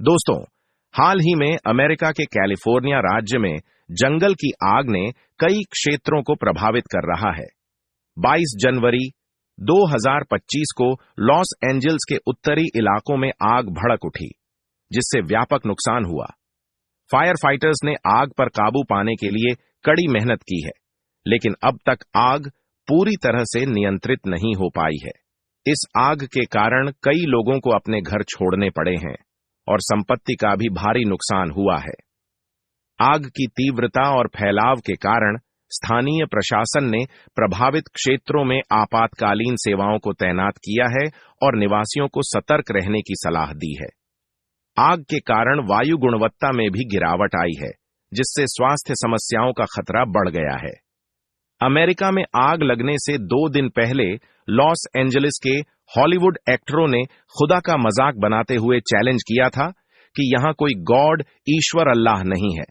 दोस्तों, हाल ही में अमेरिका के कैलिफोर्निया राज्य में जंगल की आग ने कई क्षेत्रों को प्रभावित कर रहा है। 22 जनवरी 2025 को लॉस एंजल्स के उत्तरी इलाकों में आग भड़क उठी, जिससे व्यापक नुकसान हुआ। फायर फाइटर्स ने आग पर काबू पाने के लिए कड़ी मेहनत की है, लेकिन अब तक आग पूरी तरह से नियंत्रित नहीं हो पाई है। इस आग के कारण कई लोगों को अपने घर छोड़ने पड़े हैं और संपत्ति का भी भारी नुकसान हुआ है। आग की तीव्रता और फैलाव के कारण स्थानीय प्रशासन ने प्रभावित क्षेत्रों में आपातकालीन सेवाओं को तैनात किया है और निवासियों को सतर्क रहने की सलाह दी है। आग के कारण वायु गुणवत्ता में भी गिरावट आई है, जिससे स्वास्थ्य समस्याओं का खतरा बढ़ गया है। अमेरिका में आग लगने से 2 दिन पहले लॉस एंजलिस के हॉलीवुड एक्टरों ने खुदा का मजाक बनाते हुए चैलेंज किया था कि यहां कोई गॉड, ईश्वर अल्लाह नहीं है।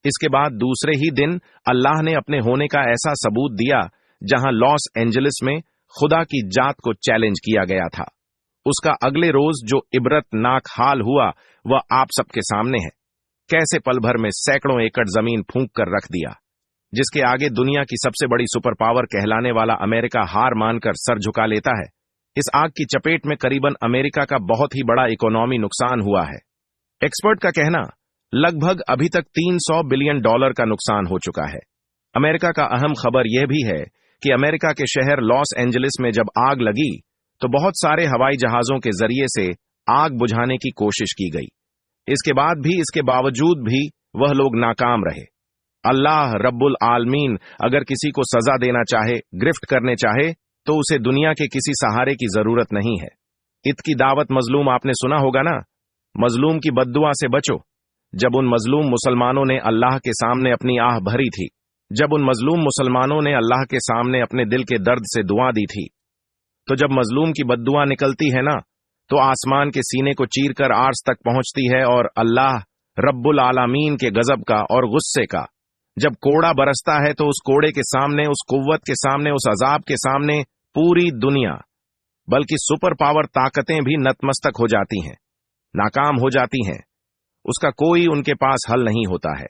इसके बाद दूसरे ही दिन अल्लाह ने अपने होने का ऐसा सबूत दिया जहां लॉस एंजलिस में खुदा की जात को चैलेंज किया गया था। उसका अगले रोज जो इबरतनाक हाल हुआ वह आप सबके सामने है। कैसे पल भर में सैकड़ों एकड़ जमीन फूंक कर रख दिया, जिसके आगे दुनिया की सबसे बड़ी सुपर पावर कहलाने वाला अमेरिका हार मानकर सर झुका लेता है। इस आग की चपेट में करीबन अमेरिका का बहुत ही बड़ा इकोनॉमी नुकसान हुआ है। एक्सपर्ट का कहना लगभग अभी तक $300 बिलियन का नुकसान हो चुका है। अमेरिका का अहम खबर यह भी है कि अमेरिका के शहर लॉस एंजलिस में जब आग लगी तो बहुत सारे हवाई जहाजों के जरिए से आग बुझाने की कोशिश की गई। इसके बावजूद भी वह लोग नाकाम रहे। अल्लाह रब्बुल आलमीन अगर किसी को सजा देना चाहे, गिफ्ट करने चाहे, तो उसे दुनिया के किसी सहारे की जरूरत नहीं है। ईद की दावत मजलूम आपने सुना होगा ना। मजलूम की बद्दुआ से बचो। जब उन मजलूम मुसलमानों ने अल्लाह के सामने अपनी आह भरी थी, जब उन मजलूम मुसलमानों ने अल्लाह के सामने अपने दिल के दर्द से दुआ दी थी, तो जब मजलूम की बद्दुआ निकलती है ना, तो आसमान के सीने को चीरकर आर्श तक पहुंचती है और अल्लाह रब्बुल आलमीन के गजब का और गुस्से का जब कोड़ा बरसता है, तो उस कोड़े के सामने, उस कुव्वत के सामने, उस अजाब के सामने पूरी दुनिया, बल्कि सुपर पावर ताकतें भी नतमस्तक हो जाती हैं, नाकाम हो जाती हैं। उसका कोई उनके पास हल नहीं होता है।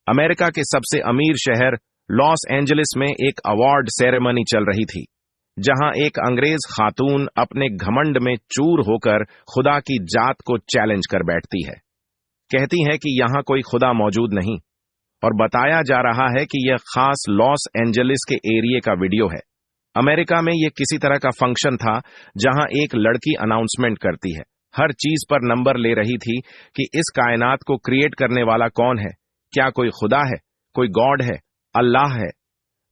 अमेरिका के सबसे अमीर शहर लॉस एंजलिस में एक अवार्ड सेरेमनी चल रही थी, जहां एक अंग्रेज खातून अपने घमंड में चूर होकर खुदा की जात को चैलेंज कर बैठती है। कहती है कि यहां कोई खुदा मौजूद नहीं, और बताया जा रहा है कि यह खास लॉस एंजलिस के एरिया का वीडियो है। अमेरिका में यह किसी तरह का फंक्शन था जहां एक लड़की अनाउंसमेंट करती है, हर चीज पर नंबर ले रही थी कि इस कायनात को क्रिएट करने वाला कौन है, क्या कोई खुदा है, कोई गॉड है, अल्लाह है।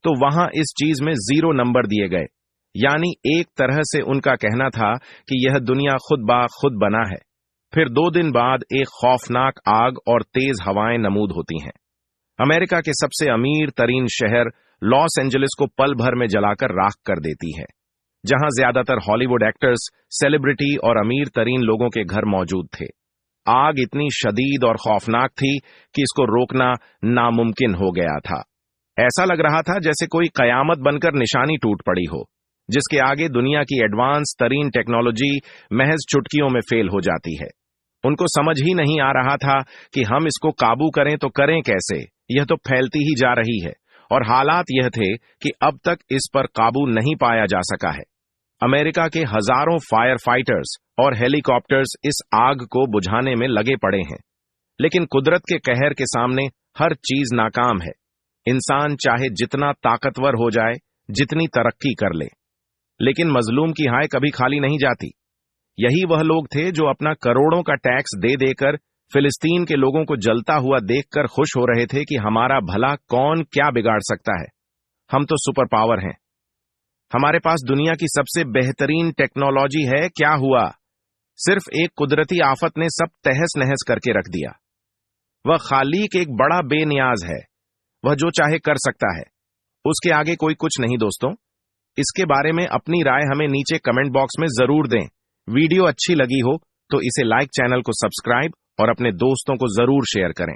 तो वहां इस चीज में 0 नंबर दिए गए। यानी एक तरह से उनका कहना था कि यह दुनिया खुद बा खुद बना है। फिर 2 दिन बाद एक खौफनाक आग और तेज हवाएं नमूद होती हैं। अमेरिका के सबसे अमीर तरीन शहर लॉस एंजलिस को पल भर में जलाकर राख कर देती है, जहां ज्यादातर हॉलीवुड एक्टर्स, सेलिब्रिटी और अमीर तरीन लोगों के घर मौजूद थे। आग इतनी शदीद और खौफनाक थी कि इसको रोकना नामुमकिन हो गया था। ऐसा लग रहा था जैसे कोई कयामत बनकर निशानी टूट पड़ी हो, जिसके आगे दुनिया की एडवांस तरीन टेक्नोलॉजी महज चुटकियों में फेल हो जाती है। उनको समझ ही नहीं आ रहा था कि हम इसको काबू करें तो करें कैसे। यह तो फैलती ही जा रही है, और हालात यह थे कि अब तक इस पर काबू नहीं पाया जा सका है। अमेरिका के हजारों फायर फाइटर्स और हेलीकॉप्टर्स इस आग को बुझाने में लगे पड़े हैं, लेकिन कुदरत के कहर के सामने हर चीज नाकाम है। इंसान चाहे जितना ताकतवर हो जाए, जितनी तरक्की कर ले, लेकिन मजलूम की हाय कभी खाली नहीं जाती। यही वह लोग थे जो अपना करोड़ों का टैक्स दे देकर फिलिस्तीन के लोगों को जलता हुआ देखकर खुश हो रहे थे कि हमारा भला कौन क्या बिगाड़ सकता है, हम तो सुपर पावर हैं, हमारे पास दुनिया की सबसे बेहतरीन टेक्नोलॉजी है। क्या हुआ? सिर्फ एक कुदरती आफत ने सब तहस नहस करके रख दिया। वह खालीक एक बड़ा बेनियाज है, वह जो चाहे कर सकता है, उसके आगे कोई कुछ नहीं। दोस्तों, इसके बारे में अपनी राय हमें नीचे कमेंट बॉक्स में जरूर दें। वीडियो अच्छी लगी हो तो इसे लाइक, चैनल को सब्सक्राइब और अपने दोस्तों को जरूर शेयर करें।